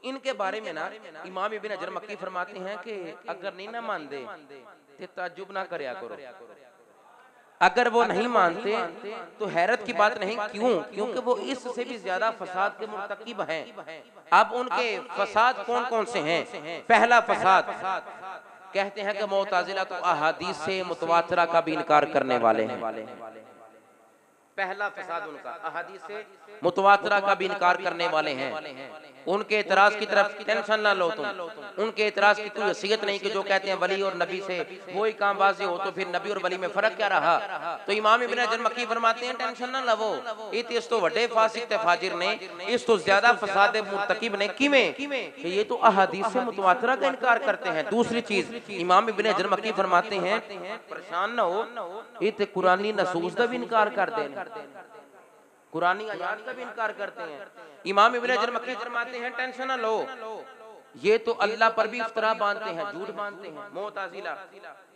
इनके बारे में ना इमाम इब्न हजर मक्की फरमाते हैं कि अगर नहीं ना मानते तो ताज्जुब ना करया करो, अगर वो नहीं मानते तो हैरत की बात नहीं। क्यों? क्योंकि वो इससे भी ज्यादा फसाद के मुर्तकिब हैं। अब उनके फसाद कौन कौन से हैं? पहला फसाद, कहते हैं कि मुअतज़िला तो अहादीस से मुतवातिरा का भी इनकार करने वाले हैं। पहला फसाद उनका अहादीस से मुतवातिरा का भी इनकार करने वाले हैं। उनके एतराज की तरफ टेंशन ना लो तुम, उनके एतराज की कोई हैसियत नहीं कि जो कहते हैं वली और नबी से वही काम वाज़ेह हो, तो फिर नबी और वली में फर्क क्या रहा? तो इमाम इब्न हजर मक्की फरमाते हैं टेंशन ना लवो, इस तो वड्डे फासिक ते फाजिर ने, इस तो ज्यादा फसाद मुर्तकिब ने किमें कि ये तो अहादीस से मुतवातिरा का इनकार करते हैं। दूसरी चीज इमाम इब्न हजर मक्की फरमाते हैं परेशान ना हो, ये तो कुरानी नसूस का भी इनकार कर देना, कुरानी आयात का भी इनकार करते हैं। इमाम इब्न हजर मक्की फरमाते हैं टेंशन ना लो, ये तो अल्लाह पर भी इफ्तरा बांधते हैं, झूठ बांधते हैं मुअतज़िला।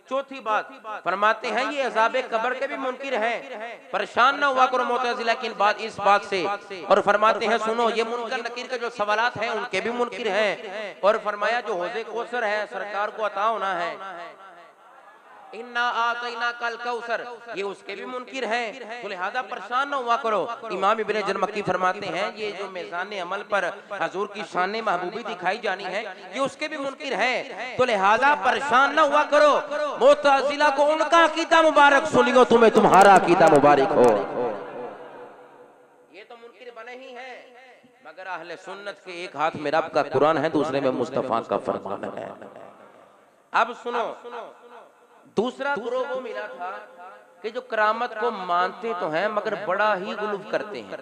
चौथी बात फरमाते हैं ये अज़ाब कब्र के भी मुनकिर हैं। परेशान ना हुआ करो मुअतज़िला की इस बात से। और फरमाते हैं सुनो ये मुनकर नकीर के जो सवालात हैं उनके भी मुनकिर हैं। और फरमाया जो हौज़े कौसर है सरकार को अता होना है, इन्ना आतैना कल कौसर, ये उसके भी मुनकिर हैं। तो लिहाजा परेशान ना हुआ करो। इमाम इब्न हजर मक्की फरमाते हैं ये जो मेज़ान अमल पर हजूर की शान महबूबी दिखाई जानी है ये उसके भी मुनकिर है। तो लिहाजा परेशान ना हुआ करो। मुअतज़िला को उनका अकीदा मुबारक सुनियो, तुम्हें तुम्हारा अकीदा मुबारक हो। ये तो मुनकिर बने ही है, मगर अहले सुन्नत के एक हाथ में रब का कुरान है, दूसरे में मुस्तफा का फरमान है। अब सुनो, दूसरा ग्रोह वो मिला था कि जो करामत को मानते तो हैं मगर बड़ा ही गुलूफ करते हैं।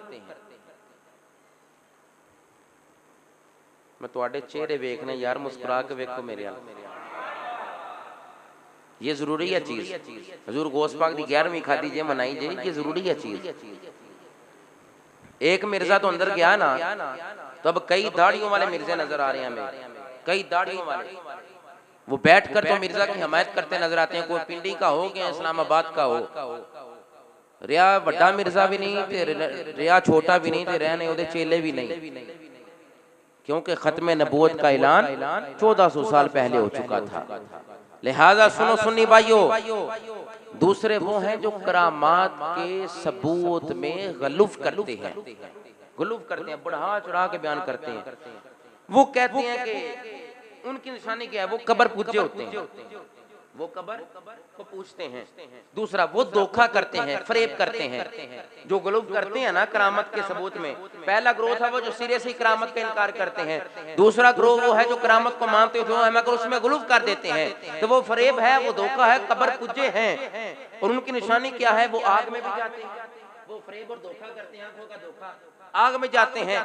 मैं तुहाडे चेहरे वेखने यार, मुस्कुरा के वेखो मेरे हाल, ये जरूरी है चीज। हजूर गौस पाक दी 11वीं खादी जे मनाई जे, ये जरूरी है चीज। एक मिर्जा तो अंदर गया ना, तो अब कई दाढ़ियों वाले मिर्जे नजर आ रहे हैं हमें, कई दाढ़ियों वाले, वो बैठकर तो मिर्जा की हमायत करते नजर आते हैं। कोई पिंडी का हो या इस्लामाबाद का हो, रिया बड़ा मिर्जा भी नहीं ते रिया छोटा भी नहीं ते रहने उहदे चेले भी नहीं, क्योंकि खत्म नबूवत का ऐलान 1400 साल पहले हो चुका था। लिहाजा सुनो सुन्नी भाइयों, दूसरे वो हैं जो करामात के सबूत में गलूफ करते हैं, गलूफ करते हैं, बढ़ा चढ़ा के बयान करते हैं। वो कहते हैं कि उनकी निशानी क्या है? वो कब्र पूजे होते हैं, वो कब्र को पूछते हैं। दूसरा वो धोखा करते हैं, फरेब करते हैं। जो गलूफ करते हैं ना करामत के सबूत में, पहला ग्रोह था वो जो सिरे से करामत का इनकार करते हैं। दूसरा ग्रोह वो है जो करामत को मानते हो मगर उसमें गलूफ कर देते हैं। तो वो फरेब है, वो धोखा है, कब्र पूजे हैं। और उनकी निशानी क्या है? वो आग में भी जाते हैं, वो फरेब और धोखा करते हैं, आंखों का धोखा, आग में जाते हैं।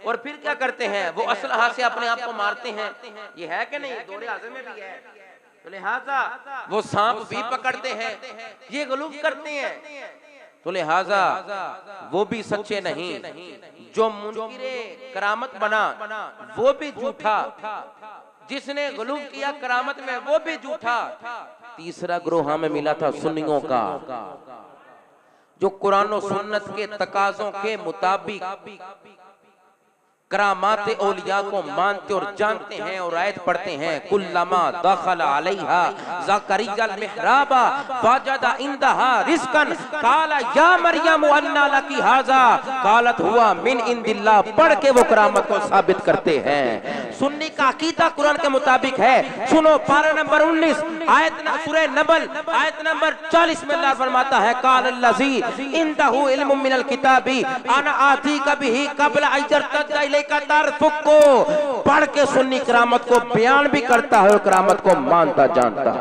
और फिर क्या करते हैं? वो असलहा से अपने आप को मारते हैं। ये है कि नहीं? दौरे आज़म में भी है। तो लिहाजा वो सांप भी पकड़ते हैं, ये गलूफ करते हैं। तो लिहाजा वो भी सच्चे नहीं। जो मुनकिरे करामत बना वो भी झूठा, जिसने गलूफ किया करामत में वो भी झूठा। तीसरा ग्रोह हमें मिला था सुन्नियों का, जो कुरान और सुन्नत के तकाज़ों के मुताबिक करामात औलिया को मानते और जानते हैं और आयत पढ़ते हैं कुल्लमा दखल अलैहा ज़करिया मिहराबा वजदा इंदहा रिज़्क़न काला या मरियम अन्ना लकी हाज़ा कालत हुआ मिन इंदिल्लाह, पढ़ के वो करामत को साबित करते हैं। सुन्नी का अकीदा कुरान के मुताबिक है। सुनो पारा नंबर 19 आयत सूरह नबल आयत नंबर 40 में अल्लाह फरमाता है कालल्लज़ी इंदहु इल्मुम मिनल किताबी अना आतीका बिही क़ब्ल अयरतद्दा का तारफुक को पढ़ के सुन्नी करामत को बयान भी करता है और करामत को मानता जानता।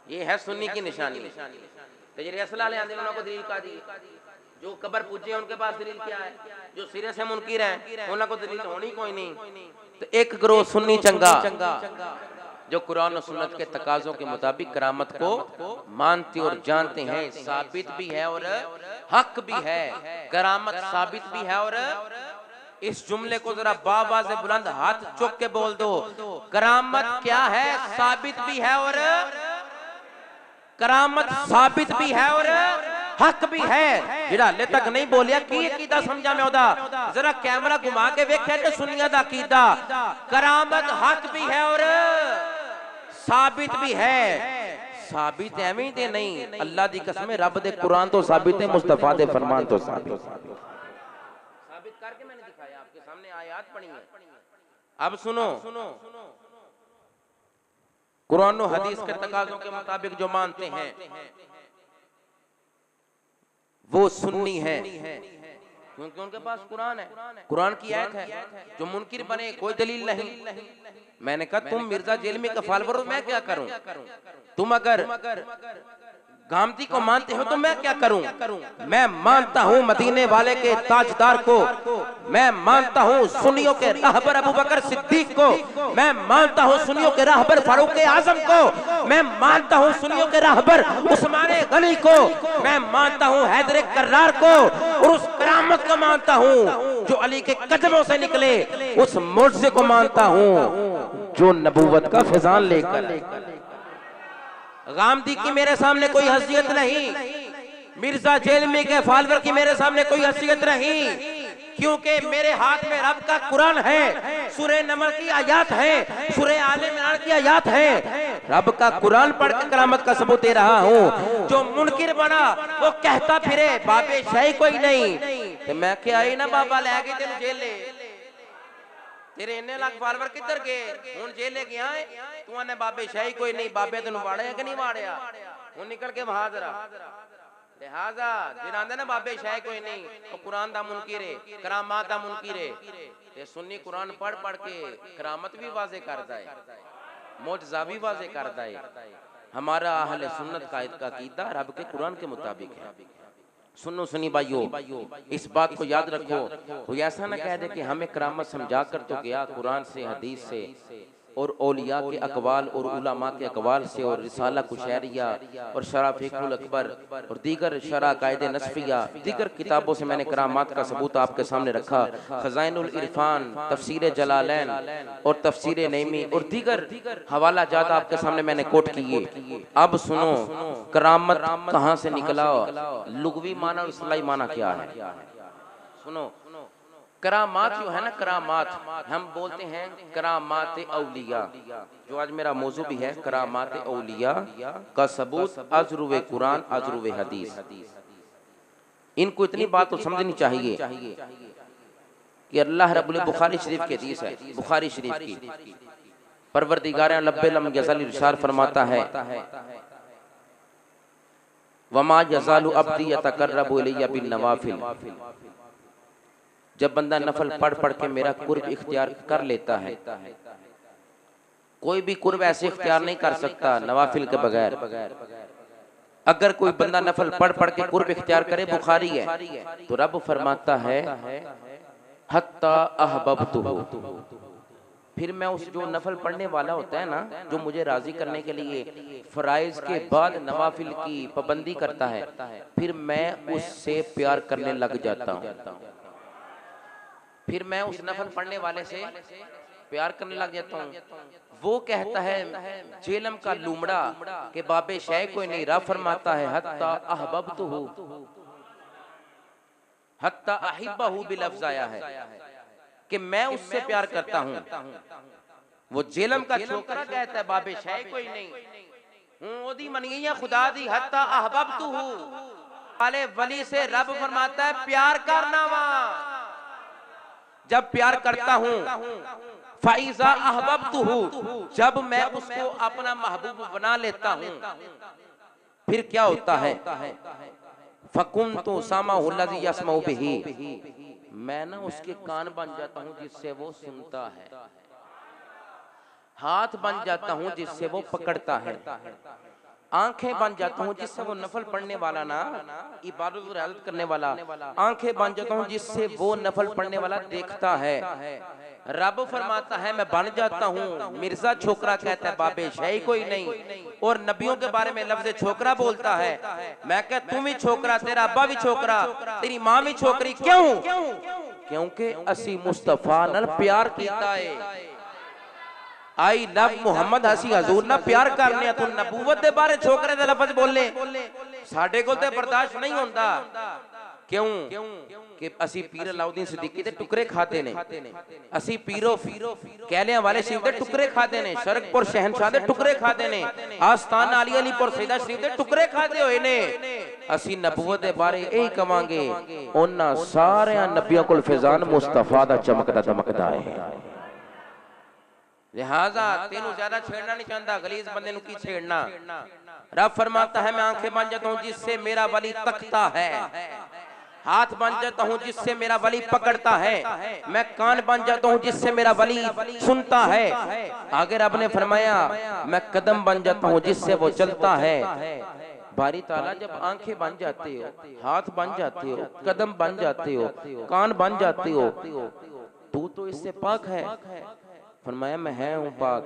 ये है सुन्नी की निशानी। तजरी असला ले आंदे उनको दलील का दी, जो कब्र पूजे उनके पास दलील क्या है? जो सिरे से मुनकिर हैं उनको दलील होनी कोई नहीं। तो एक ग्रोह सुन्नी चंगा जो कुरान और सुन्नत के तकाज़ों के मुताबिक करामत को मानते और जानते हैं, साबित भी है और हक भी है। करामत साबित भी है और इस जुमले को जरा बाबा से बुलंद हाथ चुक के बोल दो, करामत क्या है? साबित भी है और करामत साबित भी है और हक भी है। जिहड़ा हाले तक नहीं बोलिया की अकीदा समझा में ओदा जरा कैमरा घुमा के वेख्या जो सुन्निया दा अकीदा करामत हक भी है और साबित भी है। साबित एवं ते नहीं, अल्लाह दी कसम रब दे कुरान तो साबित है, मुस्तफा दे फरमान तो साबित करके मैंने दिखाया, आपके सामने आयत पढ़ी है। अब सुनो, कुरान और हदीस के तकाज़ों के मुताबिक जो मानते हैं वो सुन्नी है, क्योंकि उनके पास कुरान है, कुरान की आयत है। जो मुनकिर बने कोई दलील नहीं। मैंने कहा तुम मिर्जा जेलमी का फॉलोअर हो, मैं क्या करूं? तुम अगर गामती को मानते हो तो मैं क्या करूं? मैं मानता हूं मदीने वाले के ताजदार को, मैं मानता हूं सुन्नियों के रहबर अबू बकर सिद्दीक को, मैं मानता हूं सुन्नियों के रहबर फारूक आजम को, मैं मानता हूं सुन्नियों के रहबर उस्मान गनी को, मैं मानता हूं हैदर कर्रार को, और उस करामत को मानता हूं जो अली के कदमों से निकले, उस मुर्जे को मानता हूं जो नबूवत का फैजान लेकर। गामदी की मेरे सामने कोई हैसियत नहीं, मिर्जा जेलमी के फॉलोअर की मेरे सामने कोई हैसियत नहीं, क्योंकि मेरे हाथ में रब का कुरान है, सूरह नमल की आयत है, सूरह आले इमरान की आयत है। रब का कुरान पढ़ के करामत का सबूत दे रहा हूँ। जो मुनकिर बना वो कहता फिरे बाबे शाही कोई नहीं, तो मैं क्या आई ना बाबा ले गए तेन जेले, तेरे इन्ने लाख फॉलोअर किधर गए? हुन जेले गया है तू आने बाबे शाही कोई नहीं, बाबे तेन वाड़िया कि नहीं वाड़िया? हुन निकल के वहां जरा लिहाजा जिन्हां ना बाबे शाही कोई नहीं, तो कुरान दा मुनकिर है, करामात दा मुनकिर है। ते सुन्नी कुरान पढ़ पढ़ के करामत भी वाज़े करदा है, मौजज़ा भी वाज़े करदा है। हमारा अहले सुन्नत का अकीदा रब के कुरान के मुताबिक है। सुनो सुनी भाइयों, इस बात को याद रखो। कोई ऐसा ना कह दे कि हमें करामत समझा कर तो गया कुरान से, हदीस से, और औलिया के अकवाल और उलमा के अकवाल से, और रिसाला कुशैरिया और शरा फिक़हुल अकबर और दीगर शरा कायदे नस्फिया, दीगर किताबों से मैंने करामात का सबूत आपके सामने रखा। खज़ाइनुल इरफान, तफसीर जलालैन और तफसीर नईमी और दीगर हवाला जात आपके सामने मैंने कोट किए। अब सुनो करामत कहाँ से निकला, लुगवी माना और इस्लाही माना क्या है। सुनो, करामात जो है ना, करामात हम बोलते हैं करामात औलिया, जो आज मेरा मौजू भी है, करामात औलिया का सबूत अजरुवे कुरान, अजरुवे हदीस। इनको इतनी बात तो समझनी चाहिए कि अल्लाह रब्बुल बुखारी शरीफ की हदीस है, बुखारी शरीफ की, परवरदिगार लब्बे लम यज़ल इरशाद फरमाता है, वमा यज़ालु अब्दी यतकर्रबु इलैया बिन नवाफिल। जब बंदा नफल पढ़ पढ़ के मेरा कुर्ब इख्तियार कर लेता है, कोई भी कुर्ब ऐसे इख्तियार नहीं कर सकता नवाफिल के बगैर। अगर कोई बंदा नफल पढ़ पढ़ के कुर्ब इख्तियार करे, बुखारी है, तो रब फरमाता है हत्ता अहबब्तुहु, फिर मैं उस जो नफल पढ़ने वाला होता है ना, जो मुझे राजी करने के लिए फराइज के बाद नवाफिल की पाबंदी करता है, फिर मैं उससे प्यार करने लग जाता हूँ। फिर मैं उस नफल पढ़ने वाले से प्यार करने लग जाता हूँ। वो कहता है जेलम का लूमड़ा के बाबे शाय कोई नहीं, रब फरमाता है हत्ता अहबब्तुहु, हत्ता अहिब्बहु बिलफ्ज़ आया है कि मैं उससे प्यार करता हूँ। वो जेलम का छोकरा कहता है बाबे शाय कोई नहीं, ओदी मनिया खुदा दी, हत्ता अहबब्तुहु वाले वली से रब फरमाता है प्यार करना। वहां जब प्यार करता हूँ, फाइजा अहबब्तुहु, जब मैं उसको अपना महबूब बना लेता हूँ, फिर क्या होता है, फकुन्तु समाअहु लज़ी यस्मउ बिही, मैं ना उसके कान बन जाता हूँ जिससे वो सुनता है, हाथ बन जाता हूँ जिससे वो पकड़ता है, आंखें बन जाता हूँ जिससे वो नफल पढ़ने वाला ना, इबादत और इबादत करने वाला, आंखें बन जाता हूँ जिससे वो नफल पढ़ने वाला देखता है। रब फरमाता है मैं बन जाता हूँ। मिर्जा छोकरा कहता है बाबे शाही कोई नहीं, और नबियों के बारे में लफ्ज़ छोकरा बोलता है। मैं कह तुम ही छोकरा, तेरा अब्बा भी छोकरा, तेरी मां भी छोकरी, क्यों? क्योंकि असी मुस्तफा नाल प्यार कीता है। आई लव मुहम्मद हसी हजूर ना प्यार करने, तू नबूवत दे बारे छोकरे दे लफ्ज़ बोले, साडे कोल ते बर्दाश्त नहीं होंदा। क्यों कि असी पीर अलाउद्दीन सिद्दीकी दे टुकड़े खाते ने, असी पीरो कहलियां वाले शरीफ दे टुकड़े खाते ने, शरकपुर शहनशाह दे टुकड़े खाते ने, आस्थाना अली अलीपुर सैयदा शरीफ दे टुकड़े खाते होए ने। असी नबूवत दे बारे यही कवांगे, उन्हां सारे नबियों कोल फैजान मुस्तफा दा चमकदा दमकदा है। लिहाजा तेनू ज्यादा छेड़ना नहीं चाहता, गलीज बंदे नु की छेड़ना। रब फरमाता है मैं आंखें बन जाता हूं जिससे मेरा वली तकता है, हाथ बन जाता हूं जिससे मेरा वली पकड़ता है, मैं कान बन जाता हूं जिससे मेरा वली सुनता है। आगे रब ने फरमाया मैं कदम बन जाता हूं जिससे वो चलता है। बारी ताला जब आंखें बन जाते हो, हाथ बन जाते हो, कदम बन जाते हो, कान बन जाते हो, तू तो इससे पाक है। फरमाया मैं है हूं पाक।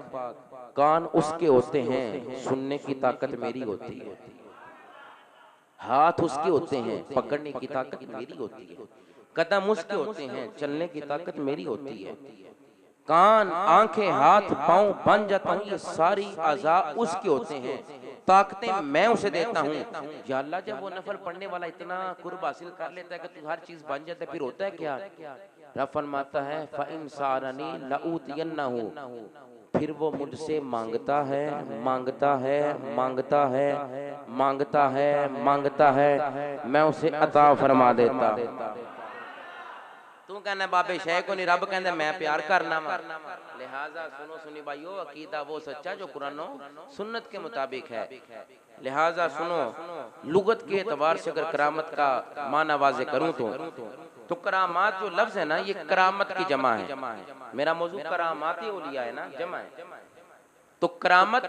कान उसके होते हैं, सुनने की ताकत मेरी होती है, हाथ उसके होते हैं, पकड़ने की ताकत मेरी होती है, कदम उसके होते हैं, चलने की ताकत मेरी होती है, कान आंखें हाथ पांव बन जाता हूं, ये सारी अज़ा उसके होते हैं, ताकतें मैं उसे देता हूँ। या अल्लाह जब वो नफल पढ़ने वाला इतना कुर्ब हासिल कर लेता है कि तू हर चीज बन जाता है, फिर होता है क्या? रब फरमाता है फ़इन सारनी लऊतियन्नहु, फिर वो मुझसे मांगता है मांगता है मांगता है मांगता है मांगता है, मैं उसे अता फरमा देता। तू कहना बाबे शेख को नहीं, रब कहंदा मैं प्यार करना वा। लिहाजा सुनो सुनी भाइयों, अकीदा वो सच्चा जो कुरान सुन्नत के मुताबिक है। लिहाजा सुनो, लुगत के एतबार से अगर करामत का माना वाज़े करूं तो करामात जो लफ्ज है ना, ये करामत की जमा है। मेरा मौजू करामात औलिया है ना, जमा है। तो करामत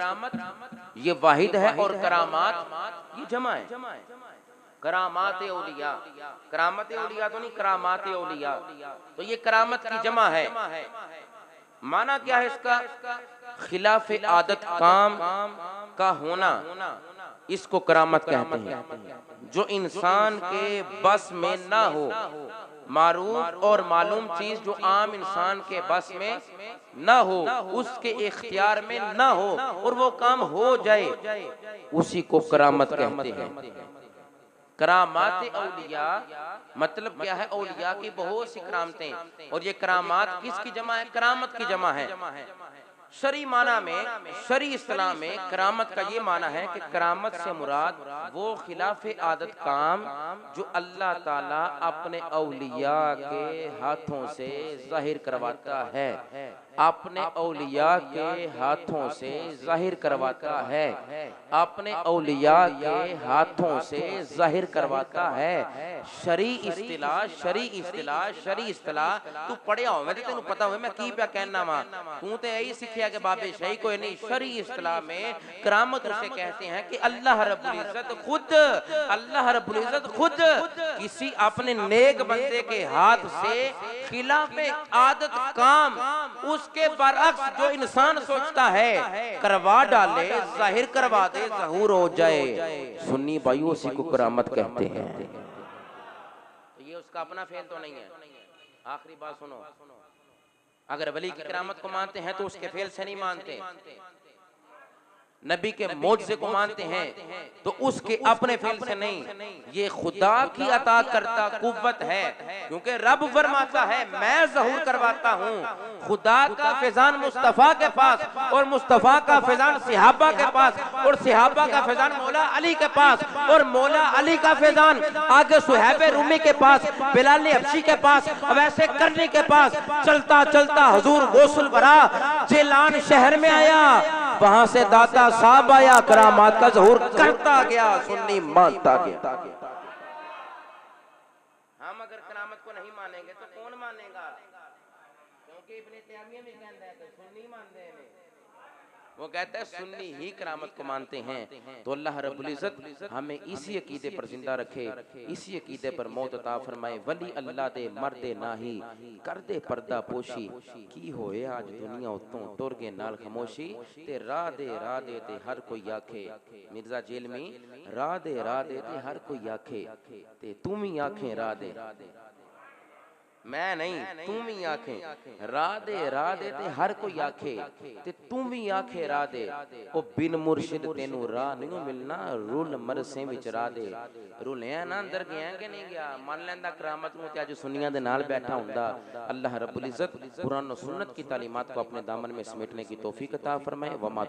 ये वाहिद है और करामात ये जमा है। करामात औलिया, करामत औलिया तो नहीं, करामात औलिया, तो ये करामत की जमा है। माना क्या है इसका? खिलाफ आदत काम का होना, इसको करामत कहते हैं। जो इंसान के बस में ना हो, मारूफ और मालूम चीज जो आम इंसान के बस में ना हो, उसके इख्तियार में ना हो और वो काम हो जाए, उसी को करामत कहते हैं। करामात औलिया मतलब क्या है? औलिया की बहुत सी करामतें, और ये करामात किसकी जमा है? करामत की जमा है। शरी माना में, शरी इस्लाह में करामत का ये माना है कि करामत से मुराद वो खिलाफ आदत काम जो अल्लाह ताला अपने औलिया के हाथों से जाहिर करवाता है, अपने औलिया के हाथों से जाहिर करवाता है, अपने औलिया के हाथों से जाहिर करवाता है। शरी इस्तिलाह, शरी इस्तिलाह, शरी इस्तिलाह तू पढ़िया हो, मैं तेनू पता हो मैं की पे कहना वा, तू तो यही सीखिया कि बाबे शही कोई नहीं। शरी इस्तिलाह में करामत उसे कहते हैं कि अल्लाह रब्बुल इज्जत खुद, अल्लाह रब्बुल इज्जत खुद किसी अपने नेक बंदे के हाथ से खिलाफ आदत काम उसके बरअक्स जो इंसान सोचता है करवा डाले, जाहिर करवा दे, ज़हूर हो जाए। सुन्नी भाइयों उसी को करामत कहते हैं। ये उसका अपना फेल तो नहीं है। आखिरी बात सुनो, अगर वली की करामत को मानते हैं तो उसके फेल से नहीं मानते, नबी के मौजज़े को मानते हैं तो उसके अपने फेल से नहीं। ये खुदा की अता करता कुव्वत है, क्योंकि रब फरमाता है मैं ज़हूर करवाता हूँ। खुदा का फैजान मुस्तफ़ा के पास और मुस्तफ़ा का फैजान सिहाबा के पास और सिहाबा का फैजान मौला अली के पास और मौला अली का फैजान आगे सुहैब रूमी के पास, बिलाल हबशी के पास, वैसे करनी के पास। चलता चलता हुजूर गौसुल बरा जिलान शहर में आया, वहां से दाता साहब आया, करामात का ज़हूर करता गया, सुन्नी मानता गया। हम अगर करामत को नहीं मानेंगे तो कौन मानेगा? क्योंकि इब्ने तैमिया में कहता है कि सुन्नी मानते हैं, वो कहता है सुन्नी ही करामत को मानते हैं। तो अल्लाह रब्बुल इज्जत हमें इसी अकीदे पर जिंदा रखे, इसी अकीदे पर मौत अता फरमाए। वली अल्लाह दे मर्दे नाही कर दे पर्दा पोशी, की होए आज दुनिया उतों टुर गए नाल खामोशी, ते राह दे ते हर कोई आखे। मिर्जा जेलमी राह दे ते हर कोई आखे, ते तुम ही आखे राह दे। मैं नहीं तू भी आखे राधे राधे ते हर कोई आखे ते तू भी आखे राधे ओ बिन मुर्शिद तेनू राह नहीं मिलना रुल मरसे विच राधे रुलिया ना अंदर गया कि नहीं गया मन लैंदा करामत नूं ते अज सुन्नियां दे नाल बैठा हुंदा। अल्लाह रब्बुल इज्जत कुरान और सुन्नत की तालीमात को अपने दामन में समेटने की तौफीक अता फरमाए। वमा